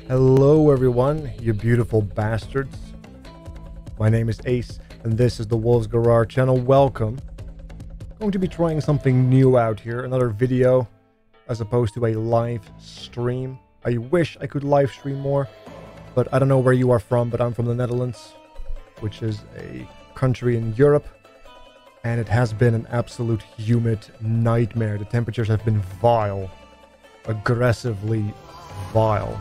Hello everyone, you beautiful bastards. My name is Ace, and this is the Wolves Garage channel. Welcome. Going to be trying something new out here, another video as opposed to a live stream. I wish I could live stream more, but I don't know where you are from, but I'm from the Netherlands, which is a country in Europe, and it has been an absolute humid nightmare. The temperatures have been vile, aggressively vile,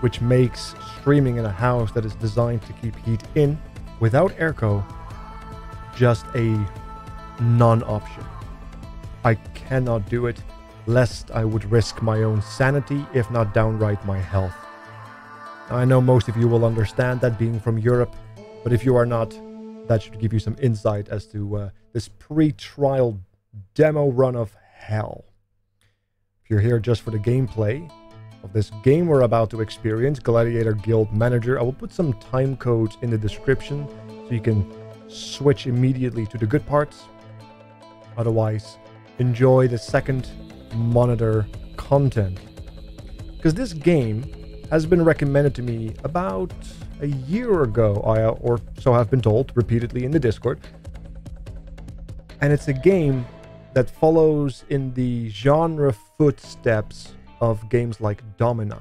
which makes streaming in a house that is designed to keep heat in without airco just a non-option. I cannot do it, lest I would risk my own sanity, if not downright my health. Now, I know most of you will understand that, being from Europe, but if you are not, that should give you some insight as to this pre-trial demo run of hell. If you're here just for the gameplay of this game we're about to experience, Gladiator Guild Manager, I will put some time codes in the description so you can switch immediately to the good parts. Otherwise, enjoy the second monitor content. Because this game has been recommended to me about a year ago, or so I've been told repeatedly in the Discord. And it's a game that follows in the genre footsteps of games like Domina.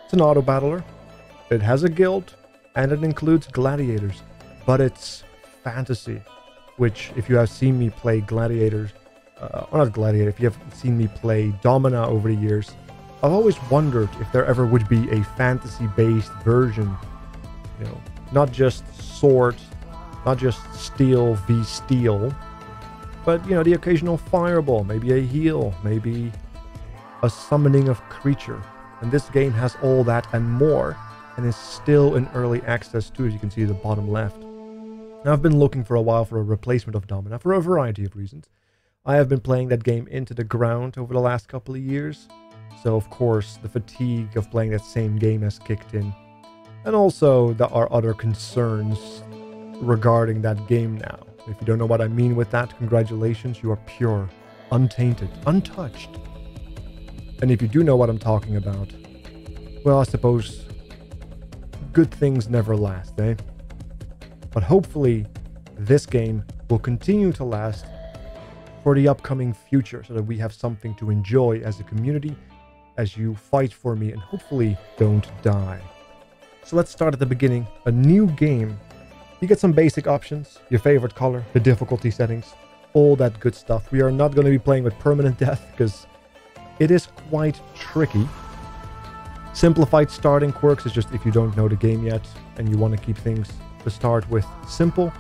It's an auto battler, it has a guild, and it includes gladiators, but it's fantasy, which, if you have seen me play gladiators, or not gladiator, if you have seen me play Domina over the years, I've always wondered if there ever would be a fantasy-based version, you know, not just sword, not just steel v steel, but, you know, the occasional fireball, maybe a heal, maybe a summoning of creature. And this game has all that and more, and is still in early access too, as you can see at the bottom left. Now, I've been looking for a while for a replacement of Domina for a variety of reasons. I have been playing that game into the ground over the last couple of years, so of course the fatigue of playing that same game has kicked in. And also there are other concerns regarding that game now. If you don't know what I mean with that, congratulations, you are pure, untainted, untouched. And if you do know what I'm talking about, well, I suppose good things never last, eh? But hopefully this game will continue to last for the upcoming future, so that we have something to enjoy as a community as you fight for me and hopefully don't die. So let's start at the beginning. A new game. You get some basic options, your favorite color, the difficulty settings, all that good stuff. We are not going to be playing with permanent death because it is quite tricky. Simplified starting quirks is just if you don't know the game yet and you want to keep things to start with simple.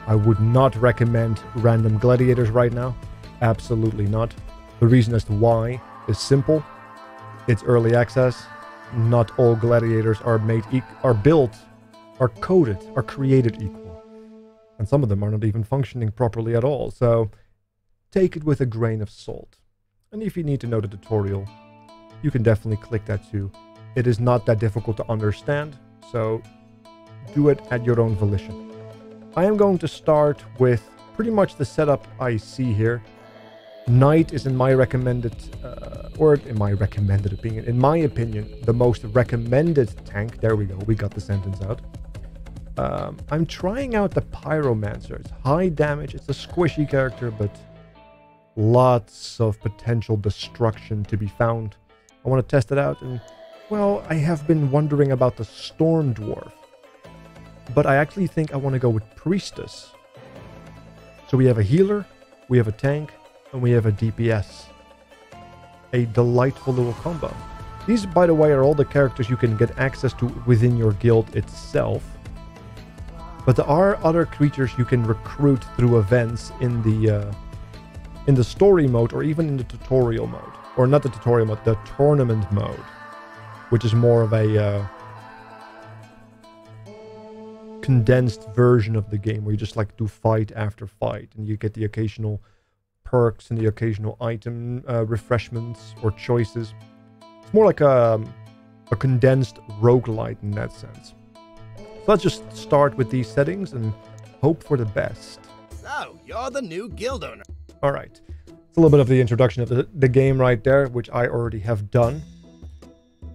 I would not recommend random gladiators right now. Absolutely not. The reason as to why is simple. It's early access. Not all gladiators are built, are coded, are created equal. And some of them are not even functioning properly at all. So take it with a grain of salt. And if you need to know the tutorial, you can definitely click that too. It is not that difficult to understand, so do it at your own volition. I am going to start with pretty much the setup I see here. Knight is in my recommended, in my opinion, the most recommended tank. There we go, we got the sentence out. I'm trying out the Pyromancer. It's high damage, it's a squishy character, but lots of potential destruction to be found. I want to test it out, and, well, I have been wondering about the Storm Dwarf, but I actually think I want to go with Priestess. So we have a healer, we have a tank, and we have a DPS. A delightful little combo. These, by the way, are all the characters you can get access to within your guild itself. But there are other creatures you can recruit through events in the story mode, or even in the tutorial mode. Or not the tutorial mode, the tournament mode. Which is more of a condensed version of the game, where you just like do fight after fight. And you get the occasional perks and the occasional item refreshments or choices. It's more like a condensed roguelite in that sense. So let's just start with these settings and hope for the best. So, you're the new guild owner. Alright, it's a little bit of the introduction of the game right there, which I already have done.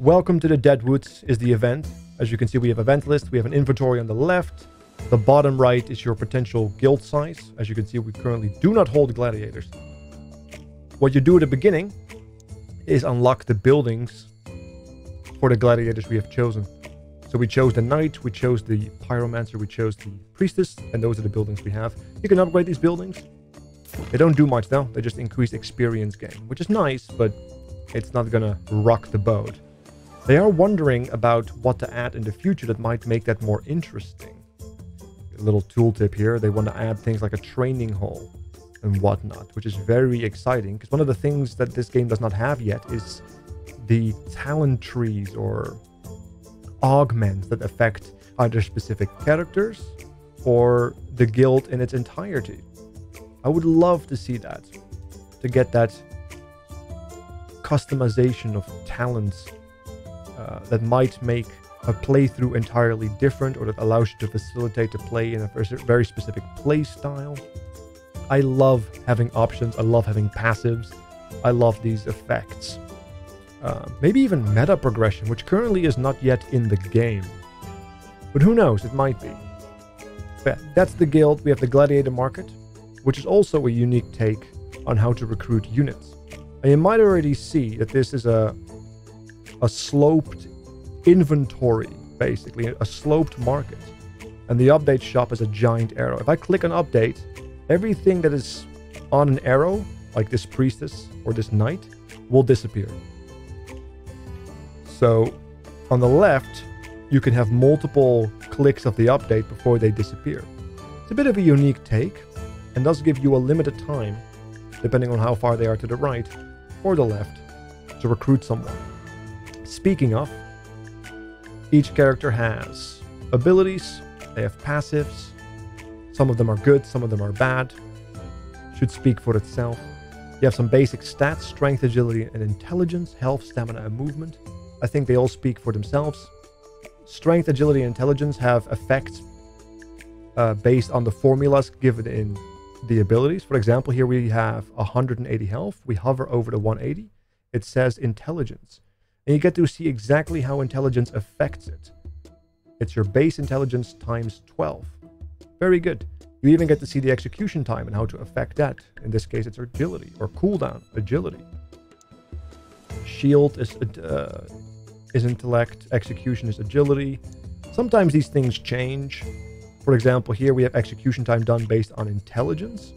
Welcome to the Deadwoods is the event. As you can see, we have event list. We have an inventory on the left. The bottom right is your potential guild size. As you can see, we currently do not hold gladiators. What you do at the beginning is unlock the buildings for the gladiators we have chosen. So we chose the knight, we chose the pyromancer, we chose the priestess, and those are the buildings we have. You can upgrade these buildings. They don't do much though. They just increase experience gain, which is nice, but it's not gonna rock the boat. They are wondering about what to add in the future that might make that more interesting. A little tooltip here. They want to add things like a training hall and whatnot, which is very exciting because one of the things that this game does not have yet is the talent trees or augments that affect either specific characters or the guild in its entirety. I would love to see that, to get that customization of talents that might make a playthrough entirely different, or that allows you to facilitate the play in a very specific play style. I love having options. I love having passives. I love these effects. Maybe even meta progression, which currently is not yet in the game. But who knows, it might be. But that's the guild. We have the Gladiator market, which is also a unique take on how to recruit units. And you might already see that this is a sloped inventory, basically, a sloped market. And the update shop is a giant arrow. If I click on update, everything that is on an arrow, like this priestess or this knight, will disappear. So on the left, you can have multiple clicks of the update before they disappear. It's a bit of a unique take and does give you a limited time, depending on how far they are to the right or the left, to recruit someone. Speaking of, each character has abilities, they have passives. Some of them are good, some of them are bad. Should speak for itself. You have some basic stats: strength, agility, and intelligence, health, stamina, and movement. I think they all speak for themselves. Strength, agility, and intelligence have effects based on the formulas given in the abilities. For example, here we have 180 health. We hover over the 180. It says intelligence. And you get to see exactly how intelligence affects it. It's your base intelligence times 12. Very good. You even get to see the execution time and how to affect that. In this case, it's agility, or cooldown agility. Shield is intellect, execution is agility. Sometimes these things change. For example, here we have execution time done based on intelligence.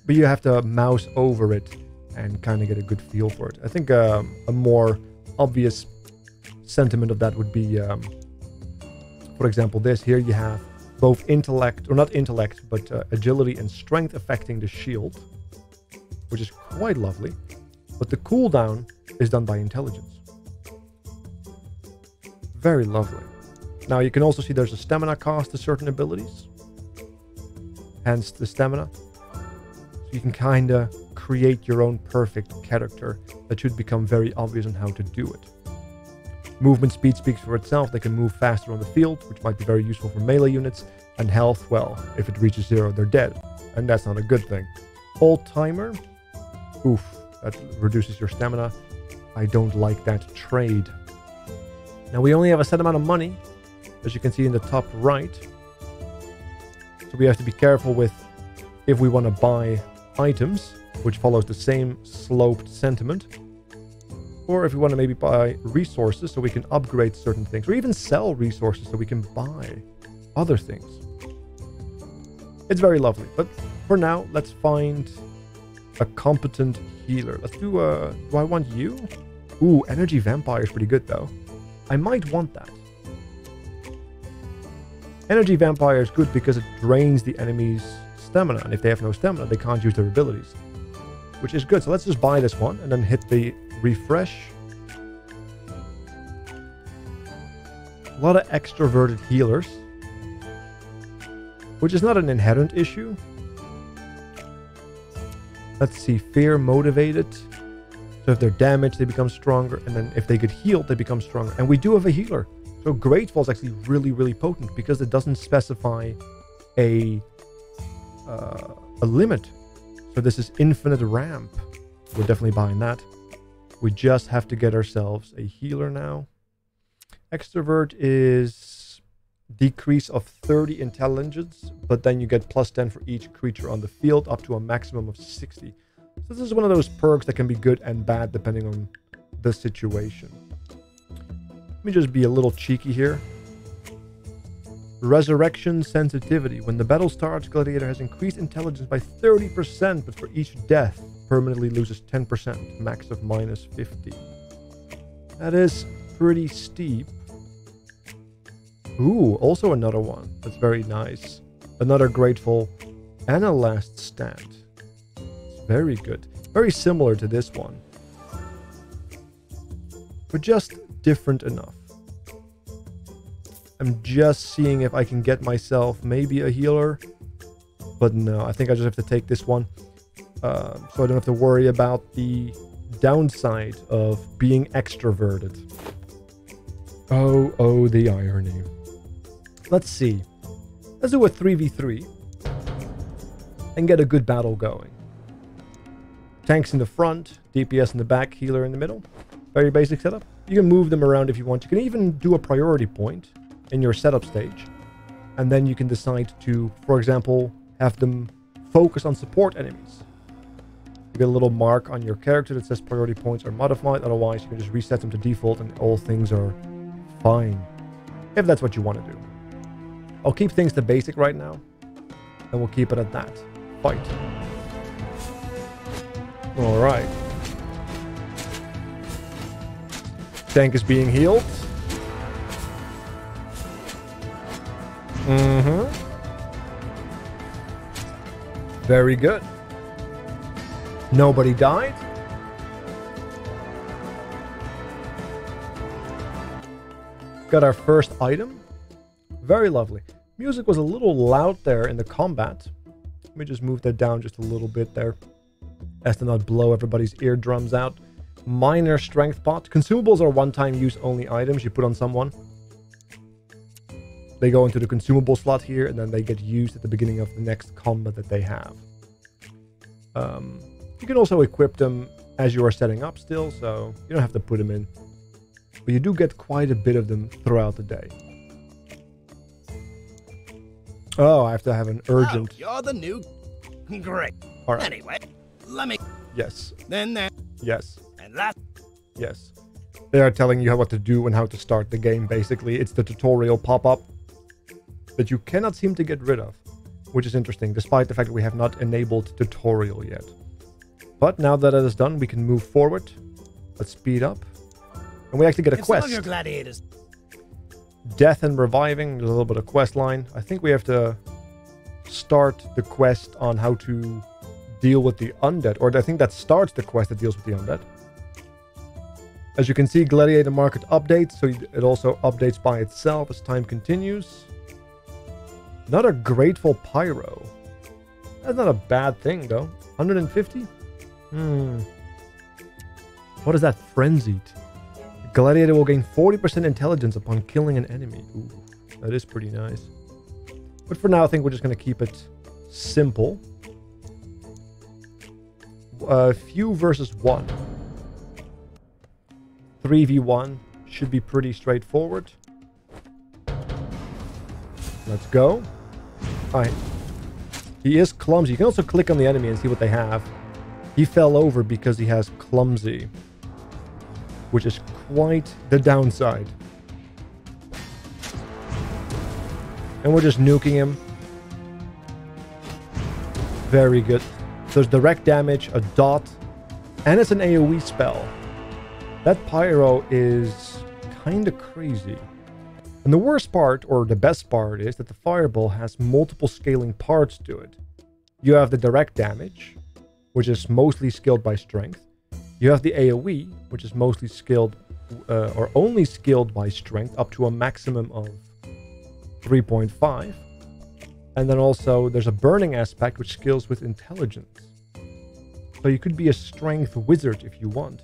But you have to mouse over it and kind of get a good feel for it. I think a more obvious sentiment of that would be, for example, this. Here you have both intellect, or not intellect, but agility and strength affecting the shield, which is quite lovely. But the cooldown is done by intelligence. Very lovely. Now you can also see there's a stamina cost to certain abilities, hence the stamina. So you can kind of create your own perfect character that should become very obvious on how to do it. Movement speed speaks for itself. They can move faster on the field, which might be very useful for melee units. And health, well, if it reaches 0, they're dead. And that's not a good thing. Old timer. Oof, that reduces your stamina. I don't like that trade. Now we only have a set amount of money, as you can see in the top right. So we have to be careful with if we want to buy items, which follows the same sloped sentiment, or if we want to maybe buy resources so we can upgrade certain things, or even sell resources so we can buy other things. It's very lovely, but for now, let's find a competent healer. Let's do do I want you? Ooh, energy vampire is pretty good though. I might want that. Energy vampire is good because it drains the enemy's stamina, and if they have no stamina, they can't use their abilities, which is good. So let's just buy this one and then hit the refresh. A lot of extroverted healers, which is not an inherent issue. Let's see, fear motivated. So if they're damaged, they become stronger, and then if they get healed, they become stronger. And we do have a healer. So Grateful is actually really, really potent because it doesn't specify a limit. So this is infinite ramp. We're definitely buying that. We just have to get ourselves a healer now. Extrovert is decrease of 30 intelligence, but then you get plus 10 for each creature on the field, up to a maximum of 60. So this is one of those perks that can be good and bad depending on the situation. Let me just be a little cheeky here. Resurrection sensitivity. When the battle starts, Gladiator has increased intelligence by 30%, but for each death, permanently loses 10%, max of minus 50. That is pretty steep. Ooh, also another one. That's very nice. Another grateful and a last stand. It's very good. Very similar to this one. But just different enough. I'm just seeing if I can get myself maybe a healer. But no, I think I just have to take this one. So I don't have to worry about the downside of being extroverted. Oh, the irony. Let's see. Let's do a 3v3 and get a good battle going. Tanks in the front, DPS in the back, healer in the middle. Very basic setup. You can move them around if you want. You can even do a priority point in your setup stage. And then you can decide to, for example, have them focus on support enemies. You get a little mark on your character that says priority points are modified. Otherwise, you can just reset them to default and all things are fine. If that's what you want to do. I'll keep things to basic right now. And we'll keep it at that. Fight. Alright. Tank is being healed. Very good. Nobody died. Got our first item. Very lovely. Music was a little loud there in the combat. Let me just move that down just a little bit there, as to not blow everybody's eardrums out. Minor strength pot. Consumables are one-time use only items you put on someone. They go into the consumable slot here, and then they get used at the beginning of the next combat that they have. You can also equip them as you are setting up still, so you don't have to put them in. But you do get quite a bit of them throughout the day. Oh, I have to have an urgent... Oh, you're the new... Great. All right. Anyway, let me... Yes. Then there. Yes. And that... Yes. They are telling you what to do and how to start the game, basically. It's the tutorial pop-up that you cannot seem to get rid of, which is interesting, despite the fact that we have not enabled tutorial yet. But now that it is done, we can move forward. Let's speed up. And we actually get a quest. Some of your gladiators. Death and reviving. There's a little bit of quest line. I think we have to start the quest on how to deal with the undead. Or I think that starts the quest that deals with the undead. As you can see, Gladiator market updates. So it also updates by itself as time continues. Another grateful pyro. That's not a bad thing, though. 150? What is that? Frenzied. Gladiator will gain 40% intelligence upon killing an enemy. Ooh, that is pretty nice. But for now, I think we're just going to keep it simple. Few versus 1. 3v1 should be pretty straightforward. Let's go. Alright. He is clumsy. You can also click on the enemy and see what they have. He fell over because he has clumsy, which is quite the downside. And we're just nuking him. Very good. So there's direct damage, a dot, and it's an AoE spell. That pyro is kind of crazy. And the worst part, or the best part, is that the fireball has multiple scaling parts to it. You have the direct damage, which is mostly skilled by strength. You have the AoE, which is mostly skilled, or only skilled by strength, up to a maximum of 3.5. And then also there's a burning aspect, which scales with intelligence. So you could be a strength wizard if you want,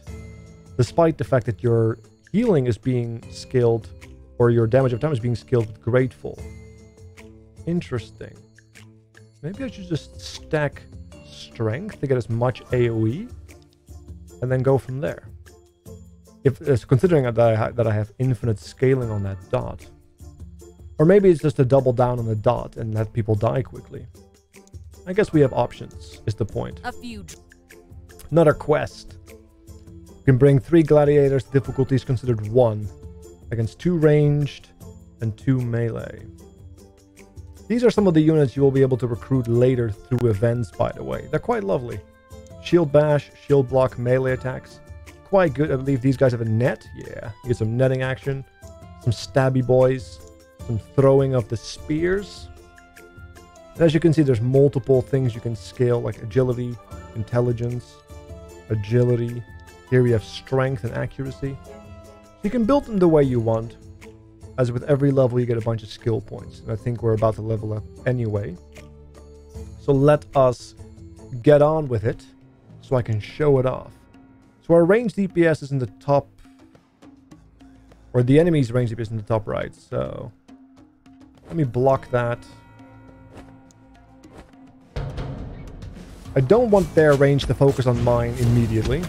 despite the fact that your healing is being scaled, or your damage of time is being scaled with grateful. Interesting. Maybe I should just stack strength to get as much AoE. and then go from there. If it's considering that I have infinite scaling on that dot. Or maybe it's just to double down on the dot and let people die quickly. I guess we have options, is the point. Another quest. You can bring 3 gladiators, difficulties considered 1, against 2 ranged and 2 melee. These are some of the units you will be able to recruit later through events, by the way. They're quite lovely. Shield bash, shield block, melee attacks. Quite good. I believe these guys have a net. Yeah, you get some netting action, some stabby boys, some throwing of the spears. And as you can see, there's multiple things you can scale, like agility, intelligence, agility. Here we have strength and accuracy. So you can build them the way you want. As with every level, you get a bunch of skill points. And I think we're about to level up anyway. So let us get on with it so I can show it off. So our range DPS is in the top, or the enemy's range DPS is in the top right. So let me block that. I don't want their range to focus on mine immediately.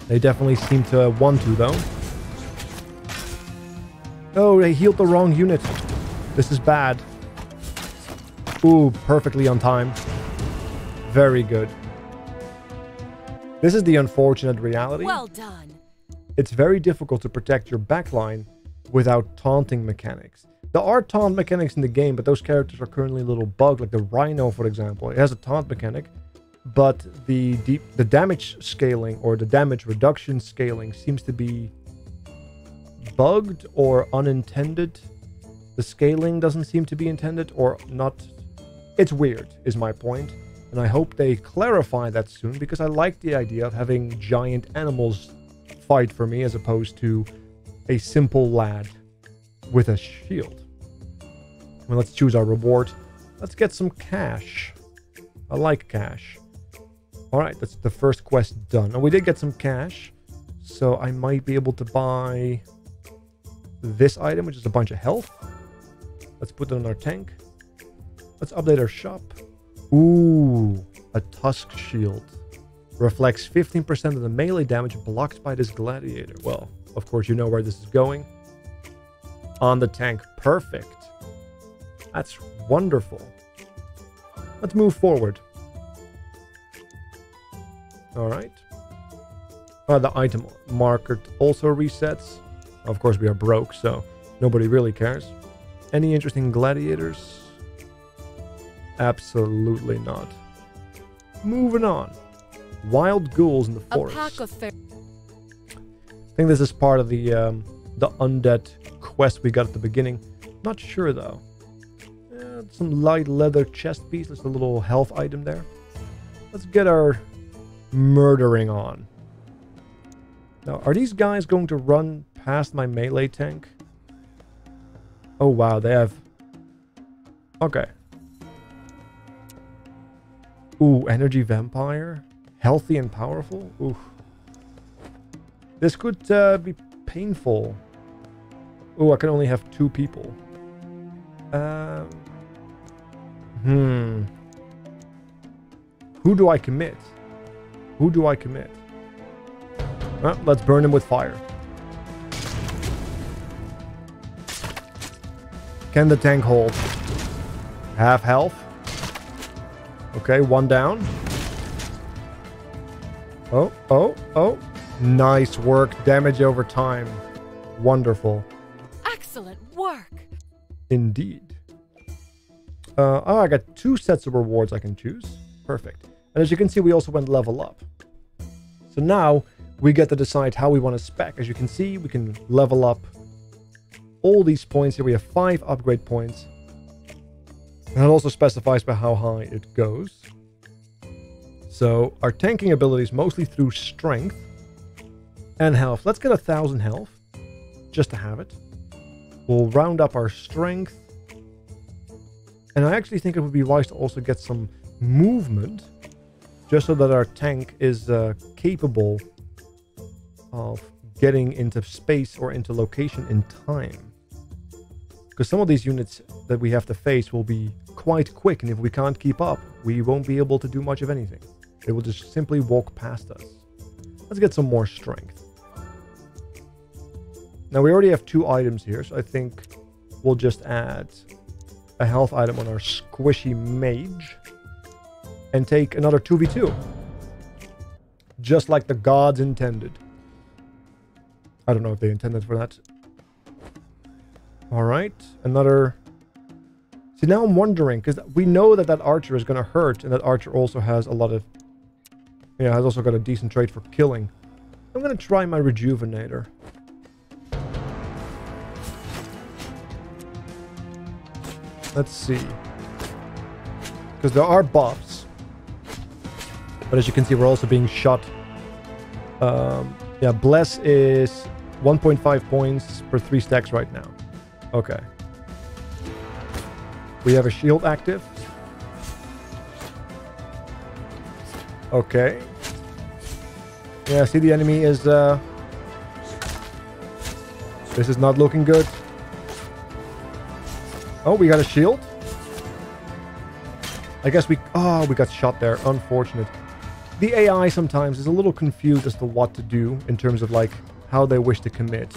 They definitely seem to want to, though. Oh, they healed the wrong unit. This is bad. Ooh, perfectly on time. Very good. This is the unfortunate reality. Well done. It's very difficult to protect your backline without taunting mechanics. There are taunt mechanics in the game, but those characters are currently a little bugged. Like the Rhino, for example. It has a taunt mechanic, but the damage scaling or the damage reduction scaling seems to be bugged or unintended. The scaling doesn't seem to be intended or not. It's weird, is my point. And I hope they clarify that soon, because I like the idea of having giant animals fight for me as opposed to a simple lad with a shield. Well, let's choose our reward. Let's get some cash. I like cash. Alright, that's the first quest done. And we did get some cash, so I might be able to buy this item, which is a bunch of health. Let's put it on our tank. Let's update our shop. Ooh, a tusk shield. Reflects 15% of the melee damage blocked by this gladiator. Well, of course you know where this is going. On the tank. Perfect. That's wonderful. Let's move forward. Alright. The item marker also resets. Of course we are broke, so nobody really cares. Any interesting gladiators? Absolutely not. Moving on. Wild ghouls in the forest. A pack of I think this is part of the undead quest we got at the beginning. Not sure though. Some light leather chest piece. There's a little health item there. Let's get our murdering on. Now, are these guys going to run past my melee tank? Oh wow, they have... Okay. Ooh, energy vampire. Healthy and powerful. Ooh. This could be painful. Ooh, I can only have 2 people. Who do I commit? Who do I commit? Well, let's burn him with fire. Can the tank hold? Half health. Okay, 1 down. Oh. Nice work. Damage over time. Wonderful. excellent work. Indeed. I got 2 sets of rewards I can choose. Perfect. And as you can see, we also went level up. So now we get to decide how we want to spec. As you can see, we can level up all these points here. We have 5 upgrade points. And it also specifies by how high it goes. So our tanking ability is mostly through strength and health. Let's get 1,000 health just to have it. We'll round up our strength. And I actually think it would be wise to also get some movement, just so that our tank is capable of getting into space or into location in time. Because some of these units that we have to face will be quite quick, and if we can't keep up, we won't be able to do much of anything. They will just simply walk past us. Let's get some more strength. Now we already have 2 items here, so I think we'll just add a health item on our squishy mage and take another 2v2. Just like the gods intended. I don't know if they intended for that. Alright, another... See, now I'm wondering, because we know that that archer is going to hurt, and that archer also has a lot of... Yeah, has also got a decent trait for killing. I'm going to try my rejuvenator. Let's see. Because there are buffs. But as you can see, we're also being shot. Yeah, Bless is 1.5 points per 3 stacks right now. Okay. We have a shield active. Okay. Yeah, see, the enemy is... This is not looking good. Oh, we got a shield. I guess we... Oh, we got shot there. Unfortunate. The AI sometimes is a little confused as to what to do in terms of, like, how they wish to commit.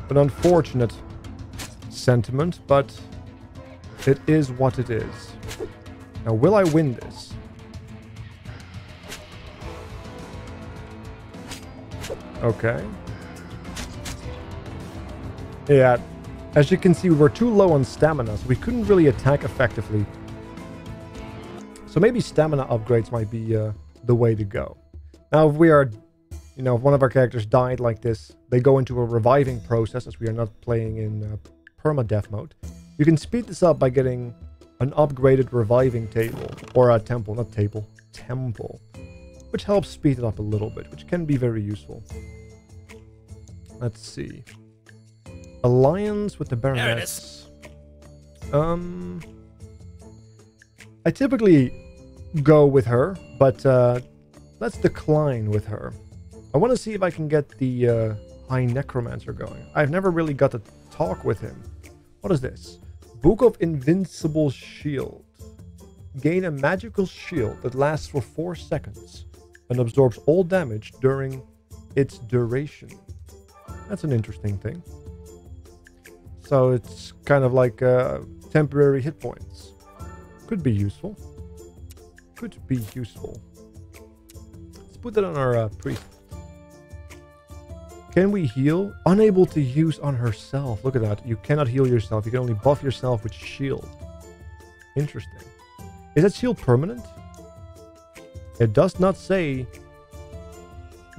An unfortunate sentiment, but it is what it is. Now, will I win this? Okay. Yeah, as you can see, we were too low on stamina, so we couldn't really attack effectively. So maybe stamina upgrades might be the way to go. Now, if we are, you know, if one of our characters died like this, they go into a reviving process, as we are not playing in permadeath mode. You can speed this up by getting an upgraded reviving table, or a temple, not table, temple, which helps speed it up a little bit, which can be very useful. Let's see. Alliance with the Baroness. I typically go with her, but let's decline with her. I want to see if I can get the High Necromancer going. I've never really got to talk with him. What is this? Book of Invincible Shield. Gain a magical shield that lasts for 4 seconds and absorbs all damage during its duration. That's an interesting thing. So it's kind of like temporary hit points. Could be useful. Could be useful. Let's put that on our priest. Can we heal? Unable to use on herself. Look at that. You cannot heal yourself. You can only buff yourself with shield. Interesting. Is that shield permanent? It does not say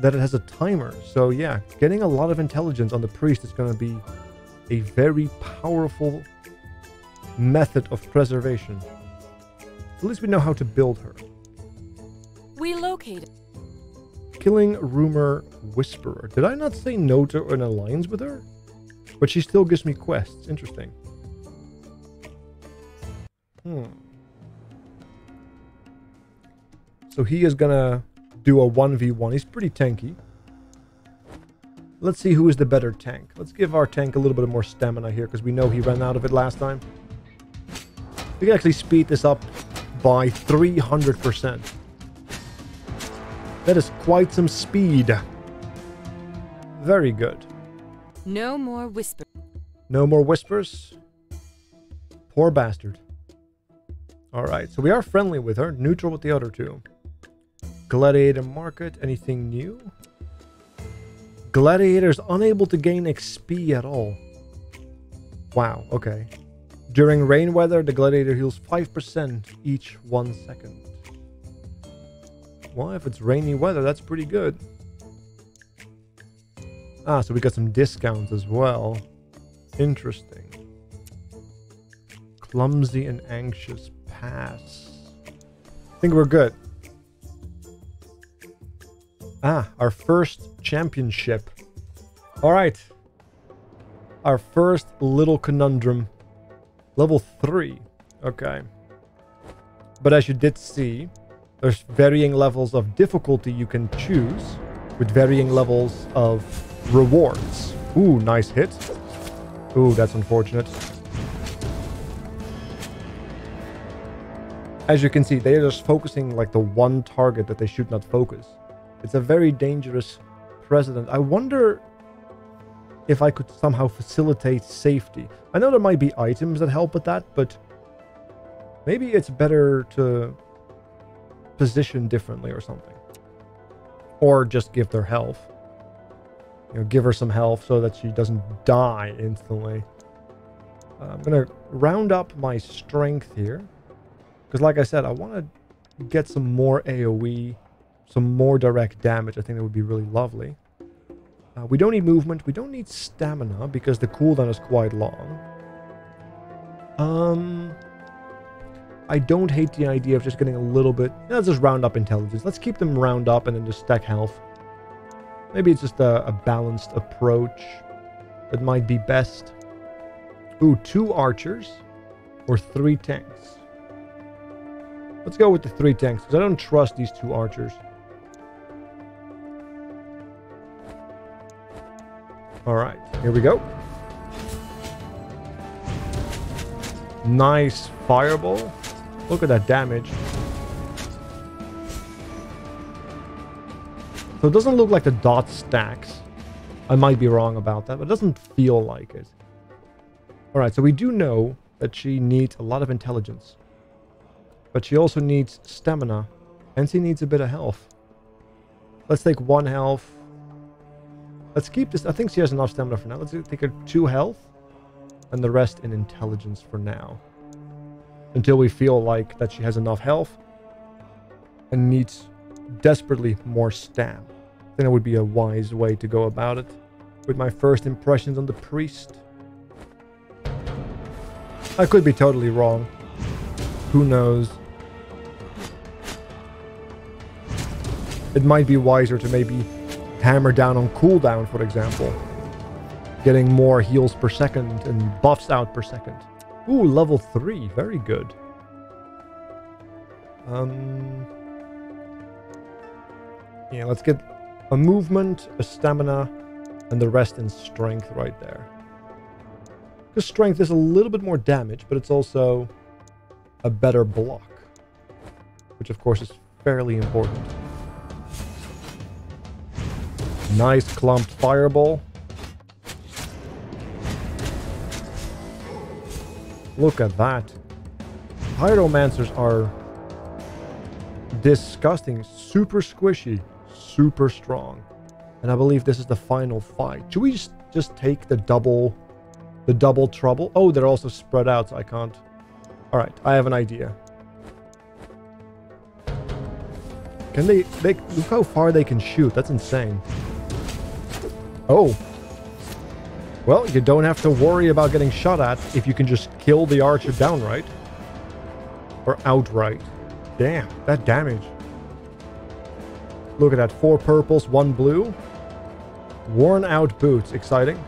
that it has a timer. So yeah, getting a lot of intelligence on the priest is going to be a very powerful method of preservation. At least we know how to build her. We located. Killing Rumor Whisperer. Did I not say no to an alliance with her? But she still gives me quests. Interesting. So he is gonna do a 1v1. He's pretty tanky. Let's see who is the better tank. Let's give our tank a little bit more stamina here, because we know he ran out of it last time. We can actually speed this up by 300%. That is quite some speed. Very good. No more whisper. No more whispers. Poor bastard. Alright, so we are friendly with her. Neutral with the other two. Gladiator market. Anything new? Gladiator is unable to gain XP at all. Wow, okay. During rain weather, the Gladiator heals 5% each 1 second. Well, if it's rainy weather, that's pretty good. Ah, so we got some discounts as well. Interesting. Clumsy and anxious pass. I think we're good. Ah, our first championship. All right. Our first little conundrum. Level 3. Okay. But as you did see, there's varying levels of difficulty you can choose with varying levels of rewards. Ooh, nice hit. Ooh, that's unfortunate. As you can see, they're just focusing like the one target that they should not focus. It's a very dangerous precedent. I wonder if I could somehow facilitate safety. I know there might be items that help with that, but maybe it's better to position differently or something. Or just give their health. You know, give her some health so that she doesn't die instantly. I'm going to round up my strength here. Because like I said, I want to get some more AoE, some more direct damage. I think that would be really lovely. We don't need movement. We don't need stamina because the cooldown is quite long. I don't hate the idea of just getting a little bit... Let's just round up intelligence. Let's keep them round up and then just stack health. Maybe it's just a balanced approach that might be best. Ooh, 2 archers or 3 tanks. Let's go with the 3 tanks because I don't trust these 2 archers. Alright, here we go. Nice fireball. Look at that damage. So it doesn't look like the dot stacks. I might be wrong about that, but it doesn't feel like it. Alright, so we do know that she needs a lot of intelligence. But she also needs stamina. And she needs a bit of health. Let's take 1 health. Let's keep this. I think she has enough stamina for now. Let's take her 2 health. And the rest in intelligence for now. Until we feel like that she has enough health. And needs desperately more stam. I think that would be a wise way to go about it. With my first impressions on the priest. I could be totally wrong. Who knows? It might be wiser to maybe hammer down on cooldown, for example. Getting more heals per second and buffs out per second. Ooh, level 3. Very good. Yeah, let's get a movement, a stamina, and the rest in strength right there. Because strength is a little bit more damage, but it's also a better block. Which, of course, is fairly important. Nice clumped fireball. Look at that. Pyromancers are disgusting. Super squishy. Super strong. And I believe this is the final fight. Should we just take the double trouble? Oh, they're also spread out, so I can't. Alright, I have an idea. Can they look how far they can shoot. That's insane. Oh. Well, you don't have to worry about getting shot at if you can just kill the archer downright. Or outright. Damn, that damage. Look at that. 4 purples, 1 blue. Worn out boots. Exciting.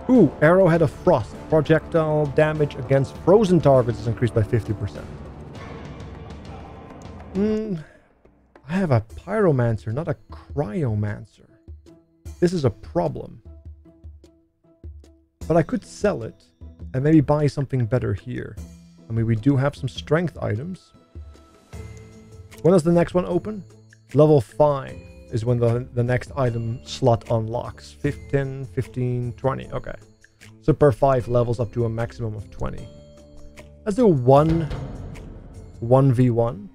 Ooh, Arrowhead of Frost. Projectile damage against frozen targets is increased by 50%. I have a Pyromancer, not a Cryomancer. This is a problem. But I could sell it and maybe buy something better here. I mean, we do have some strength items. When does the next one open? Level 5 is when the next item slot unlocks. 15, 15, 20. Okay. So per 5 levels up to a maximum of 20. Let's do 1v1.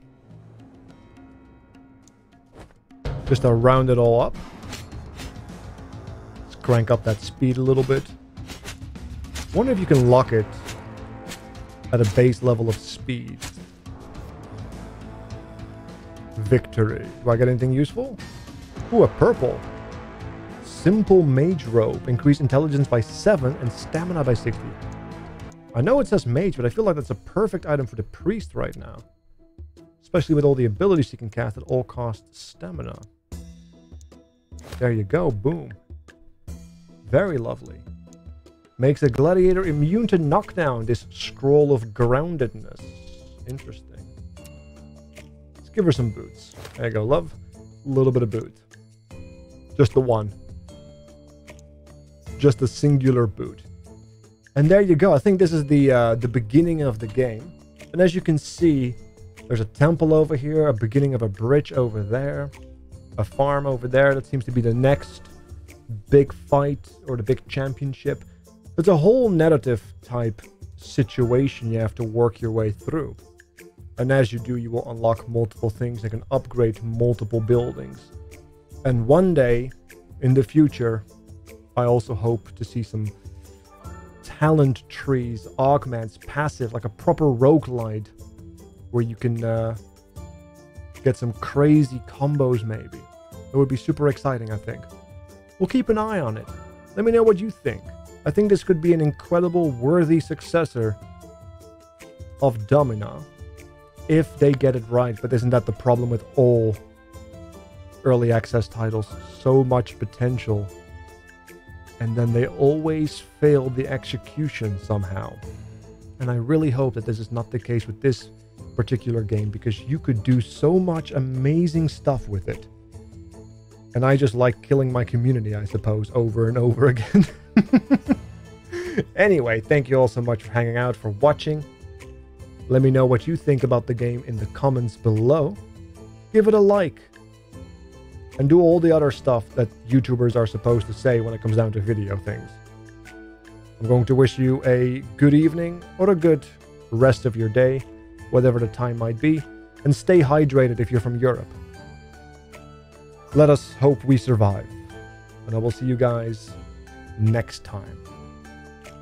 Just to round it all up. Let's crank up that speed a little bit. Wonder if you can lock it at a base level of speed. Victory. Do I get anything useful? Ooh, a purple. Simple Mage Robe. Increase intelligence by 7 and stamina by 60. I know it says mage, but I feel like that's a perfect item for the priest right now. Especially with all the abilities you can cast at all cost stamina. There you go. Boom. Very lovely. Makes a gladiator immune to knockdown. This scroll of groundedness. Interesting. Let's give her some boots. There you go, love. A little bit of boot. Just the one. Just a singular boot. And there you go. I think this is the beginning of the game. And as you can see, There's a temple over here, a beginning of a bridge over there, a farm over there. That seems to be the next big fight or the big championship. It's a whole narrative type situation you have to work your way through. And as you do, you will unlock multiple things that can upgrade multiple buildings. And one day in the future, I also hope to see some talent trees, augments, passive, like a proper roguelite, where you can get some crazy combos maybe. It would be super exciting, I think. We'll keep an eye on it. Let me know what you think. I think this could be an incredible, worthy successor of Domina, if they get it right. But isn't that the problem with all early access titles? So much potential, and then they always fail the execution somehow. And I really hope that this is not the case with this particular game, because you could do so much amazing stuff with it. And I just like killing my community, I suppose, over and over again. Anyway, thank you all so much for hanging out, for watching. Let me know what you think about the game in the comments below. Give it a like. And do all the other stuff that YouTubers are supposed to say when it comes down to video things. I'm going to wish you a good evening or a good rest of your day, whatever the time might be. And stay hydrated if you're from Europe. Let us hope we survive. And I will see you guys next time.